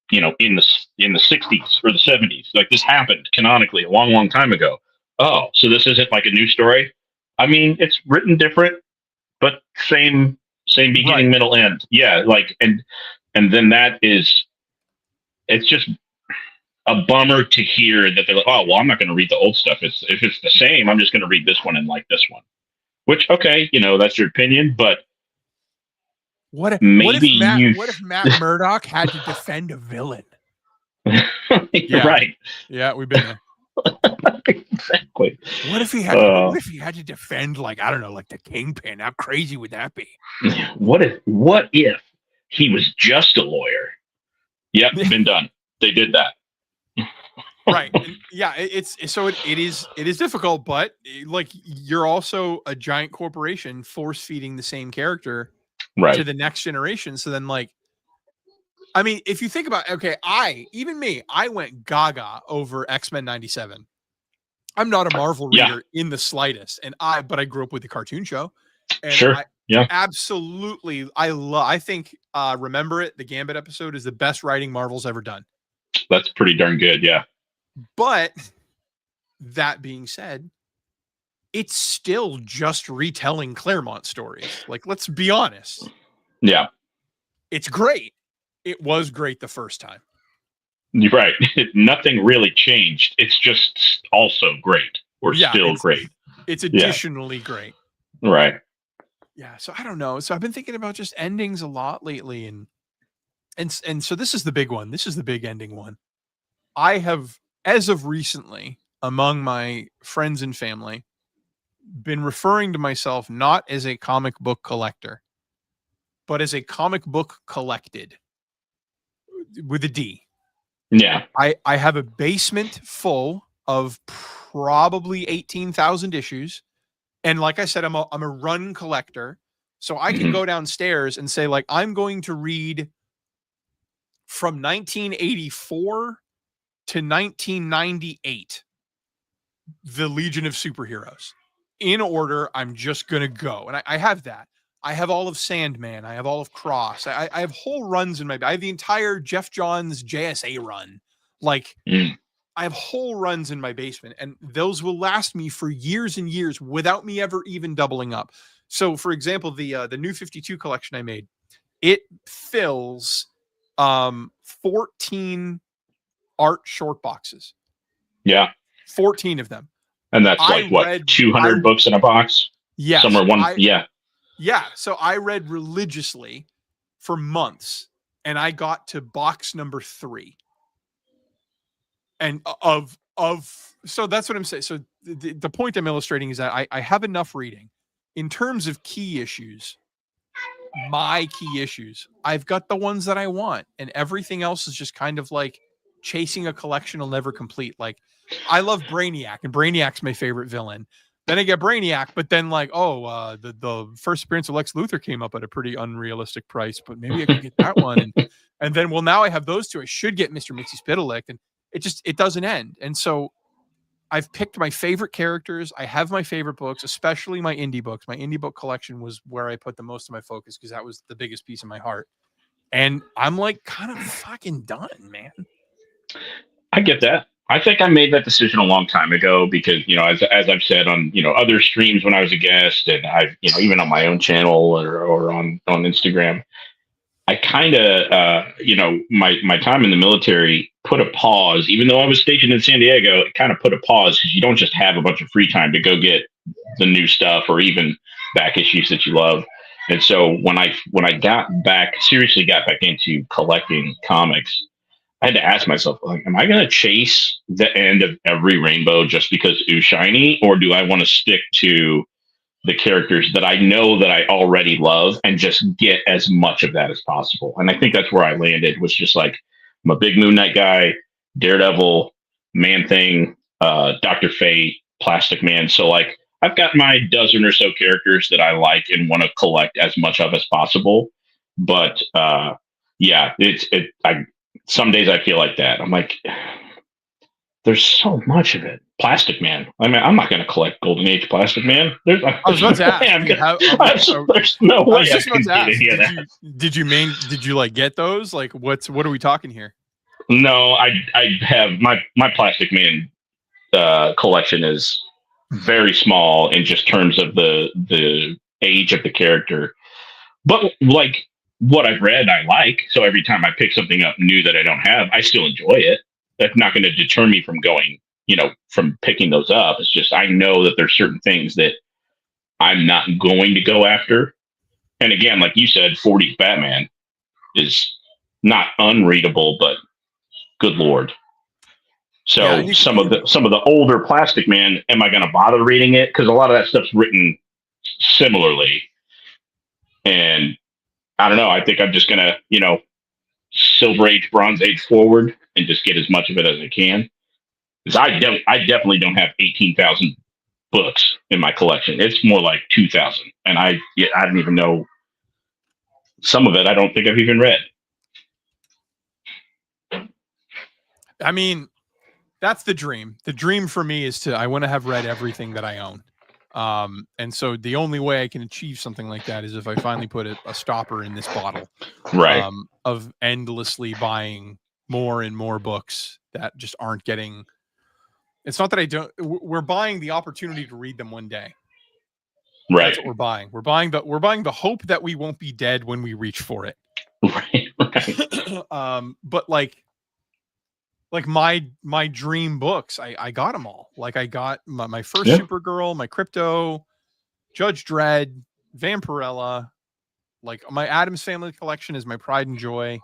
you know, in the 60s or the 70s, like this happened canonically a long, long time ago. Oh, so this isn't like a new story. I mean, it's written different, but same beginning, right, middle, end. Yeah. Like, and then it's just a bummer to hear that they're like, oh, well, I'm not going to read the old stuff. If it's the same, I'm just going to read this one and like this one, which, okay, you know, that's your opinion, but What if Maybe Matt Murdock had to defend a villain? You're right. Yeah, we've been there. Exactly. What if he had to defend, like, I don't know, like the Kingpin? How crazy would that be? What if he was just a lawyer? Yep, been done. They did that. Right. And yeah, it is difficult, but like you're also a giant corporation force feeding the same character to the next generation. So then, like, I mean, if you think about, okay, I went gaga over X-Men 97. I'm not a Marvel reader in the slightest, but I grew up with the cartoon show. And sure. Absolutely. I think Remember It, the Gambit episode, is the best writing Marvel's ever done. That's pretty darn good, yeah. But that being said, it's still just retelling Claremont stories. Like, let's be honest. Yeah. It's great. It was great the first time. You're right. Nothing really changed. It's just also great. Or still great. It's additionally great. Right. Yeah. So I don't know. So I've been thinking about just endings a lot lately. And so this is the big one. This is the big ending one. I have, as of recently, among my friends and family, been referring to myself not as a comic book collector, but as a comic book collected with a D. Yeah. I have a basement full of probably 18,000 issues. And like I said, I'm a run collector. So I can go downstairs and say, like, I'm going to read from 1984 to 1998, the Legion of Superheroes. In order, I'm just going to go. And I have that. I have all of Sandman. I have all of Cross. I have whole runs in I have the entire Jeff Johns JSA run. Like, I have whole runs in my basement, and those will last me for years and years without me ever even doubling up. So, for example, the New 52 collection I made, it fills 14 art short boxes. Yeah. 14 of them. And that's like, what, 200 books in a box? Yeah. Somewhere Yeah. So I read religiously for months, and I got to box number 3. And so that's what I'm saying. So the point I'm illustrating is that I have enough reading. In terms of key issues, my key issues, I've got the ones that I want, and everything else is just kind of like chasing a collection will never complete. Like, I love Brainiac, and Brainiac's my favorite villain. Then I get Brainiac, but then like, the first appearance of Lex Luthor came up at a pretty unrealistic price, but maybe I could get that one. And then, well, now I have those two. I should get Mr. Mxyzptlk, and it doesn't end. And so I've picked my favorite characters. I have my favorite books, especially my indie books. My indie book collection was where I put the most of my focus because that was the biggest piece of my heart. And I'm like kind of fucking done, man. I get that. I think I made that decision a long time ago because, as I've said on, other streams when I was a guest, and I've, even on my own channel or on Instagram, I kind of, my time in the military put a pause, even though I was stationed in San Diego, it kind of put a pause because you don't just have a bunch of free time to go get the new stuff or even back issues that you love. And so when I seriously got back into collecting comics, I had to ask myself, like, am I going to chase the end of every rainbow just because ooh shiny, or do I want to stick to the characters that I know that I already love and just get as much of that as possible? And I think that's where I landed, was just like, I'm a big Moon Knight guy, Daredevil, Man-Thing, Dr. Fate, Plastic Man. So like, I've got my dozen or so characters that I like and want to collect as much of as possible. But some days I feel like that. I'm like, there's so much of it. Plastic Man. I mean, I'm not going to collect Golden Age Plastic Man. I was about to ask. There's no way I can do any of that. Did you like get those? Like, what are we talking here? No, I have my Plastic Man collection is very small in just terms of the age of the character. But like what I've read, I like. So every time I pick something up new that I don't have, I still enjoy it. That's not going to deter me from going, from picking those up. It's just, I know that there's certain things that I'm not going to go after. And again, like you said, 40s Batman is not unreadable, but good Lord. So Yeah, and some of the older Plastic Man, am I going to bother reading it? Because a lot of that stuff's written similarly, and I don't know. I think I'm just going to, Silver Age, Bronze Age forward, and just get as much of it as I can. Because I definitely don't have 18,000 books in my collection. It's more like 2,000, and I don't even know some of it. I don't think I've even read. I mean, that's the dream. The dream for me is I want to have read everything that I own. And so the only way I can achieve something like that is if I finally put a stopper in this bottle, Right. Of endlessly buying more and more books that just aren't getting. It's not that I don't. We're buying the opportunity to read them one day. Right. That's what we're buying. We're buying the hope that we won't be dead when we reach for it. Right. But like my dream books, I got them all. Like I got my first Supergirl, my Crypto, Judge Dredd, Vampirella. Like my Addams Family collection is my pride and joy.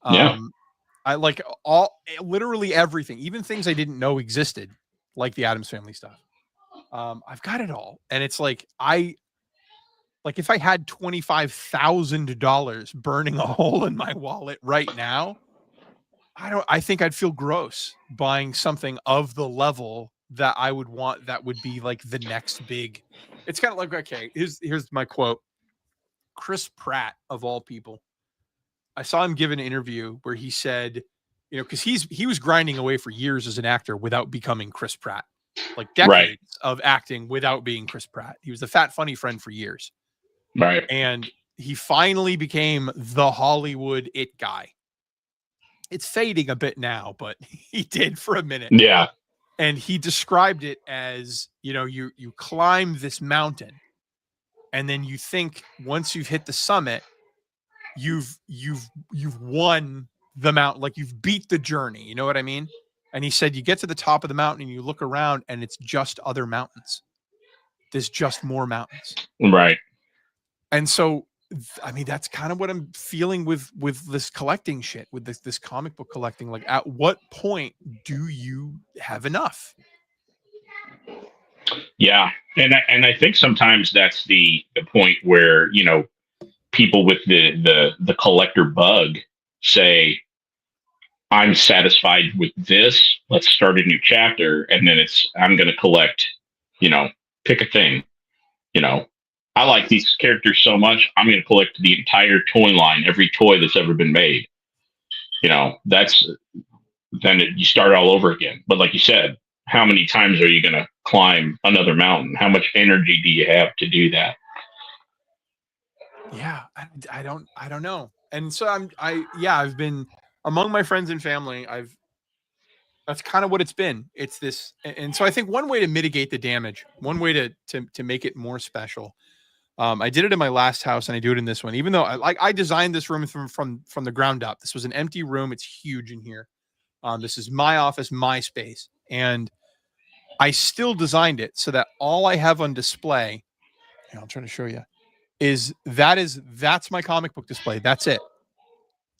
I like literally everything, even things I didn't know existed, like the Addams Family stuff. I've got it all, and it's like if I had $25,000 burning a hole in my wallet right now, I think I'd feel gross buying something of the level that I would want. That would be like the next big. It's kind of like, okay, here's my quote. Chris Pratt, of all people, I saw him give an interview where he said, because he was grinding away for years as an actor without becoming Chris Pratt, like decades of acting without being Chris Pratt. He was the fat, funny friend for years. Right. And he finally became the Hollywood it guy. It's fading a bit now, but he did for a minute. Yeah. And he described it as, you climb this mountain, and then you think once you've hit the summit, you've won the mountain, like you've beat the journey. You know what I mean? And he said you get to the top of the mountain and you look around and it's just other mountains. There's just more mountains. Right. And so, I mean, that's kind of what I'm feeling with this collecting shit, with this comic book collecting. Like, at what point do you have enough? Yeah. And I think sometimes that's the point where, people with the collector bug say, I'm satisfied with this. Let's start a new chapter. And then I'm going to collect, pick a thing, I like these characters so much. I'm going to collect the entire toy line, every toy that's ever been made. Then you start all over again. But like you said, how many times are you going to climb another mountain? How much energy do you have to do that? Yeah, I don't know. And so I've been among my friends and family. That's kind of what it's been. It's this. And so I think one way to mitigate the damage, one way to make it more special. I did it in my last house and I do it in this one, even though I designed this room from the ground up. This was an empty room. It's huge in here. This is my office, my space. And I still designed it so that all I have on display, I'll try to show you, that's my comic book display. That's it.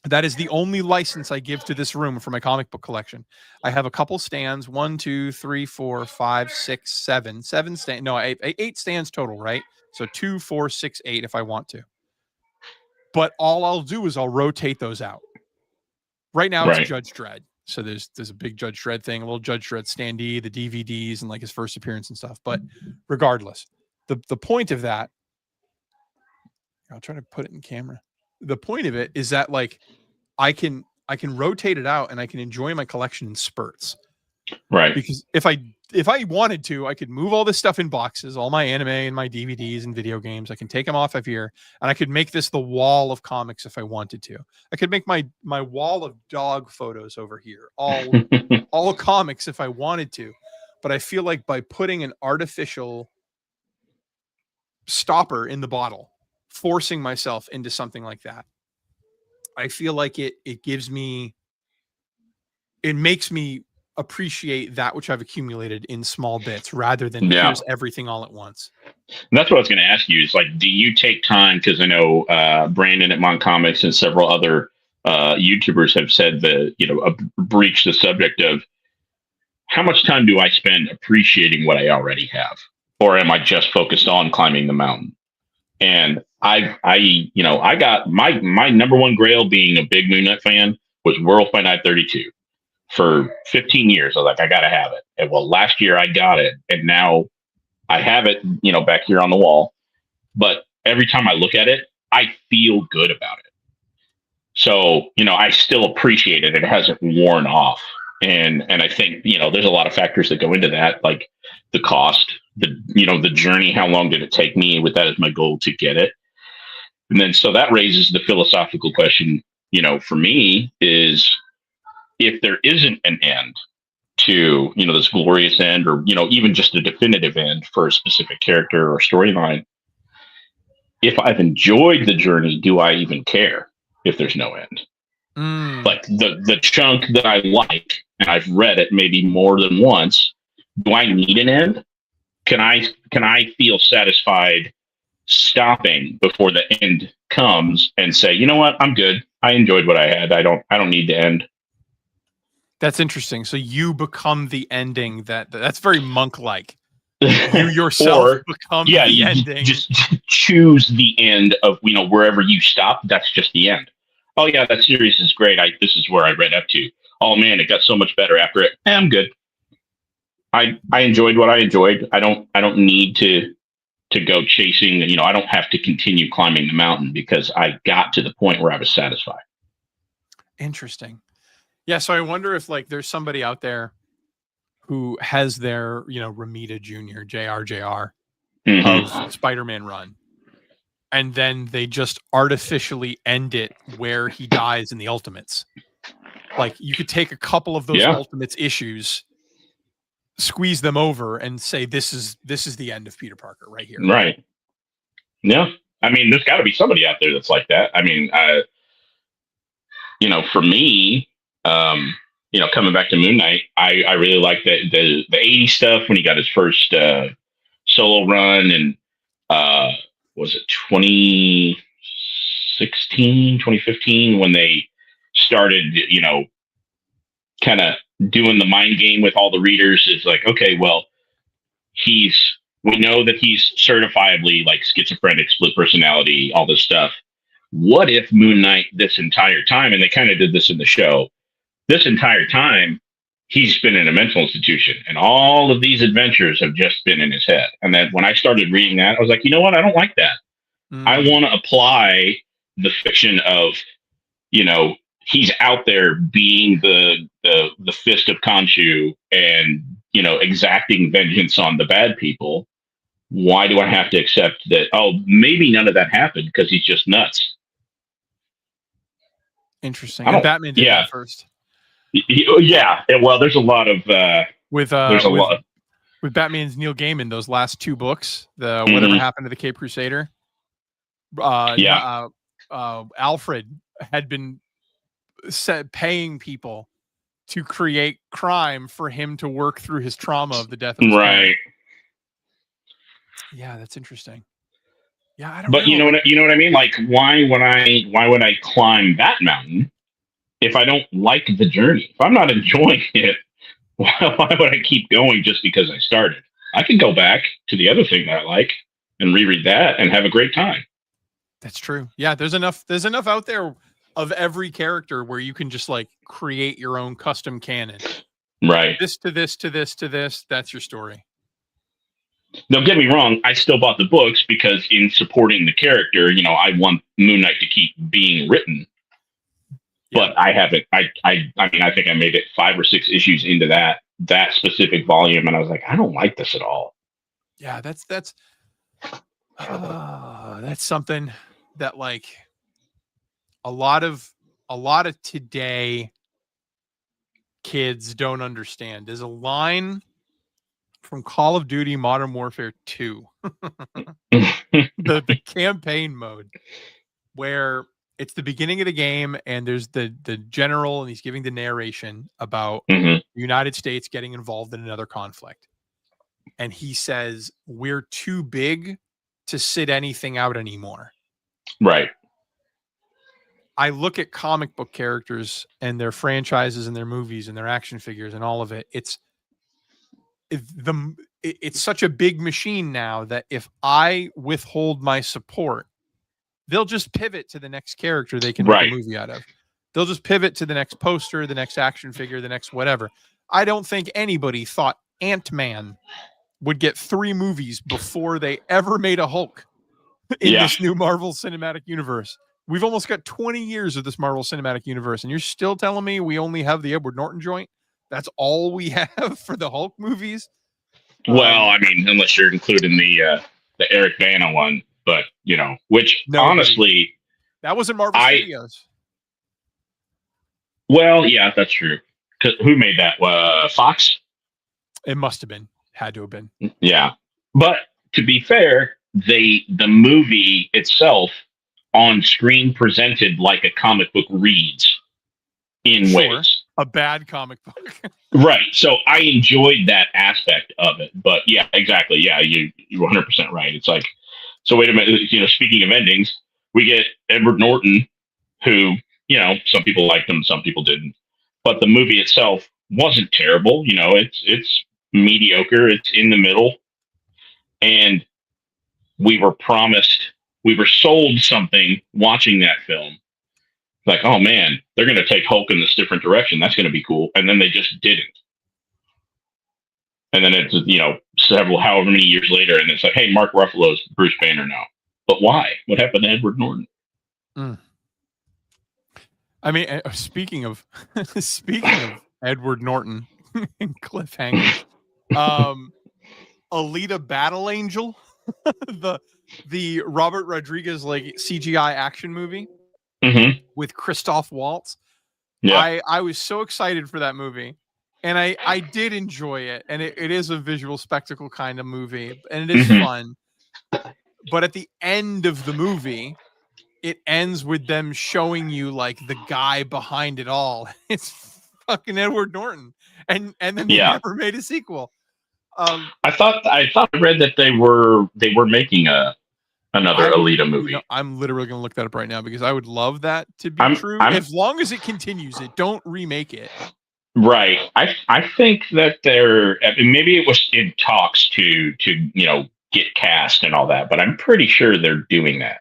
That is the only license I give to this room for my comic book collection. I have a couple stands, 1, 2, 3, 4, 5, 6, 7 stands. No, 8 stands total, right? So 2, 4, 6, 8 if I want to. But all I'll do is I'll rotate those out. Right now it's Judge Dredd. So there's a big Judge Dredd thing, a little Judge Dredd standee, the DVDs, and like his first appearance and stuff. But regardless, the point of that, I'll try to put it in camera. The point of it is that like I can rotate it out and I can enjoy my collection in spurts. Right. Because if I wanted to, I could move all this stuff in boxes, all my anime and my DVDs and video games. I can take them off of here and I could make this the wall of comics if I wanted to. I could make my wall of dog photos over here, all comics if I wanted to. But I feel like by putting an artificial stopper in the bottle, forcing myself into something like that, I feel like it makes me appreciate that which I've accumulated in small bits rather than Yeah. here's everything all at once. And that's what I was going to ask you is like, do you take time? Because I know Brandon at Mon Comics and several other YouTubers have said that, breach the subject of how much time do I spend appreciating what I already have? Or am I just focused on climbing the mountain? And I got my number one grail being a big Moon Knight fan was Werewolf by Night 32. For 15 years, I was like, I got to have it. And well, last year I got it. And now I have it, back here on the wall. But every time I look at it, I feel good about it. So, I still appreciate it. It hasn't worn off. And I think, there's a lot of factors that go into that, like the cost, the journey, how long did it take me with that as my goal to get it? And then, so that raises the philosophical question, for me is if there isn't an end to, this glorious end or, even just a definitive end for a specific character or storyline, if I've enjoyed the journey, do I even care if there's no end? Like the chunk that I like, and I've read it maybe more than once, do I need an end? Can I feel satisfied stopping before the end comes and say, you know what, I'm good. I enjoyed what I had. I don't need to end. That's interesting. So you become the ending that's very monk-like. You yourself become the ending. Just choose the end of, wherever you stop. That's just the end. Oh yeah, that series is great. This is where I read up to. Oh man, it got so much better after it. I'm good. I enjoyed what I enjoyed. I don't need to go chasing. I don't have to continue climbing the mountain because I got to the point where I was satisfied. Interesting. Yeah. So I wonder if there's somebody out there who has their, Ramita Jr., JR, of Spider-Man run. And then they just artificially end it where he dies in the Ultimates. Like you could take a couple of those Ultimates issues, squeeze them over and say, this is the end of Peter Parker right here. Right. Yeah. I mean, there's gotta be somebody out there that's like that. I mean, for me, coming back to Moon Knight, I really like the 80s stuff when he got his first solo run, and was it 2016, 2015 when they started, kind of doing the mind game with all the readers. Is like, okay, well, we know that he's certifiably like schizophrenic, split personality, all this stuff. What if Moon Knight this entire time, and they kind of did this in the show, this entire time, he's been in a mental institution and all of these adventures have just been in his head. And then when I started reading that, I was like, you know what? I don't like that. I want to apply the fiction of, he's out there being the fist of Khonshu and, exacting vengeance on the bad people. Why do I have to accept that? Oh, maybe none of that happened because he's just nuts. Interesting. And Batman did that first. Yeah. Well, there's a lot of with Batman's Neil Gaiman, those last two books, the Whatever Happened to the Cape Crusader. Alfred had been paying people to create crime for him to work through his trauma of the death of his right. Yeah, that's interesting. Yeah, I don't. But know. You know what I mean? Like, why would I climb that mountain if I don't like the journey? If I'm not enjoying it, why would I keep going just because I started? I can go back to the other thing that I like and reread that and have a great time. That's true. Yeah, there's enough out there of every character where you can just create your own custom canon. Right. This to this to this to this. That's your story. Don't get me wrong. I still bought the books because in supporting the character, I want Moon Knight to keep being written. Yeah. But I haven't. I mean, I think I made it 5 or 6 issues into that specific volume, and I was like, I don't like this at all. Yeah, that's something that a lot of today kids don't understand. There's a line from Call of Duty Modern Warfare 2, the campaign mode, where it's the beginning of the game, and there's the general, and he's giving the narration about hmm the United States getting involved in another conflict. And he says, we're too big to sit anything out anymore. Right. I look at comic book characters and their franchises and their movies and their action figures and all of it. It's such a big machine now that if I withhold my support, they'll just pivot to the next character they can Right. make a movie out of. They'll just pivot to the next poster, the next action figure, the next whatever. I don't think anybody thought Ant-Man would get 3 movies before they ever made a Hulk in this new Marvel Cinematic Universe. We've almost got 20 years of this Marvel Cinematic Universe, and you're still telling me we only have the Edward Norton joint? That's all we have for the Hulk movies? Well, I mean, unless you're including the Eric Bana one, but which honestly, that wasn't Marvel Studios. Well, yeah, that's true. Who made that? Fox? It must have been. Had to have been. Yeah. But to be fair, the movie itself on screen presented like a comic book reads in ways. A bad comic book. Right. So I enjoyed that aspect of it. But yeah, exactly. Yeah, you're 100% right. It's like, so wait a minute, speaking of endings, we get Edward Norton, who, some people liked him, some people didn't. But the movie itself wasn't terrible. It's mediocre. It's in the middle. And we were sold something watching that film. Like, oh man, they're going to take Hulk in this different direction. That's going to be cool. And then they just didn't. And then it's, however many years later, and it's like, hey, Mark Ruffalo's Bruce Banner now. But why? What happened to Edward Norton? I mean, speaking of Edward Norton and cliffhangers, Alita Battle Angel, the Robert Rodriguez CGI action movie with Christoph Waltz. Yeah. I was so excited for that movie, and I did enjoy it, and it is a visual spectacle kind of movie, and it is fun. But at the end of the movie, it ends with them showing you the guy behind it all. It's fucking Edward Norton, and then they never made a sequel. I read that they were making another Alita movie. I'm literally going to look that up right now because I would love that to be true. As long as it continues, don't remake it. Right. I think that maybe it was in talks to get cast and all that, but I'm pretty sure they're doing that.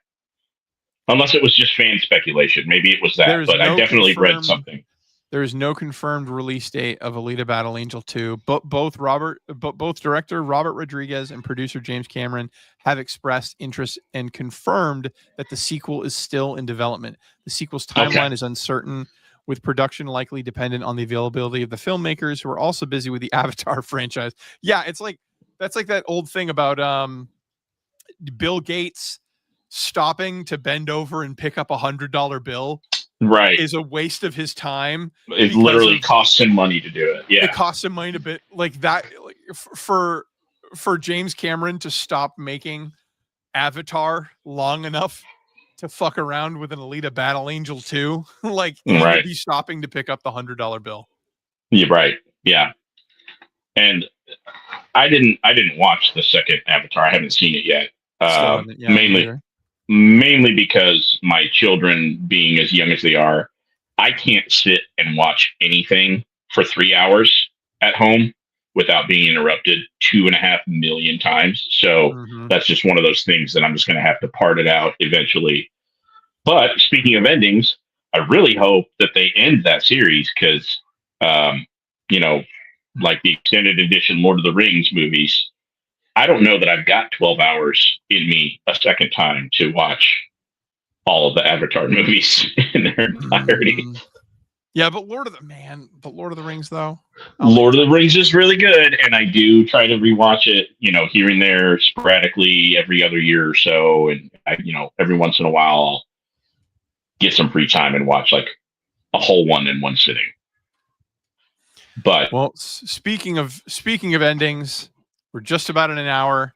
Unless it was just fan speculation. Maybe it was that, but I definitely read something. There is no confirmed release date of Alita Battle Angel 2, but both director Robert Rodriguez and producer James Cameron have expressed interest and confirmed that the sequel is still in development. The sequel's timeline is uncertain, with production likely dependent on the availability of the filmmakers, who are also busy with the Avatar franchise. Yeah, that's like that old thing about Bill Gates stopping to bend over and pick up $100 bill. Right, is a waste of his time. It literally costs him money to do it. Yeah, it costs him money to bit like that. For James Cameron to stop making Avatar long enough to fuck around with an Alita Battle Angel 2, he would be stopping to pick up the $100 bill. Yeah, right. Yeah, and I didn't watch the second Avatar. I haven't seen it yet. Mainly because my children, being as young as they are, I can't sit and watch anything for 3 hours at home without being interrupted 2.5 million times. So that's just one of those things that I'm just going to have to part it out eventually. But speaking of endings, I really hope that they end that series because, like the extended edition Lord of the Rings movies, I don't know that I've got 12 hours in me a second time to watch all of the Avatar movies in their entirety. Yeah, but Lord of the Rings, though. Lord of the Rings is really good, and I do try to rewatch it, here and there sporadically every other year or so. And every once in a while I'll get some free time and watch a whole one in one sitting. But speaking of endings, we're just about in an hour.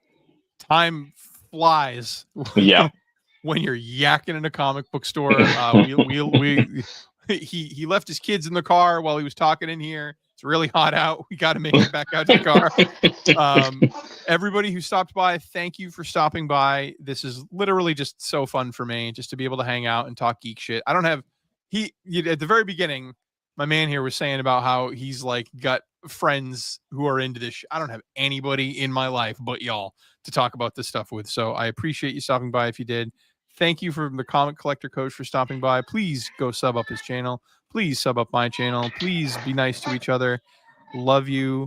Time flies. Yeah. when you're yakking in a comic book store. He left his kids in the car while he was talking in here. It's really hot out. We got to make it back out to the car. Everybody who stopped by, thank you for stopping by. This is literally just so fun for me, just to be able to hang out and talk geek shit. I don't have at the very beginning, my man here was saying about how he's like got friends who are into this. I don't have anybody in my life but y'all to talk about this stuff with. So I appreciate you stopping by. If you did, thank you for the Comic Collector Coach for stopping by. Please go sub up his channel. Please sub up my channel. Please be nice to each other. Love you.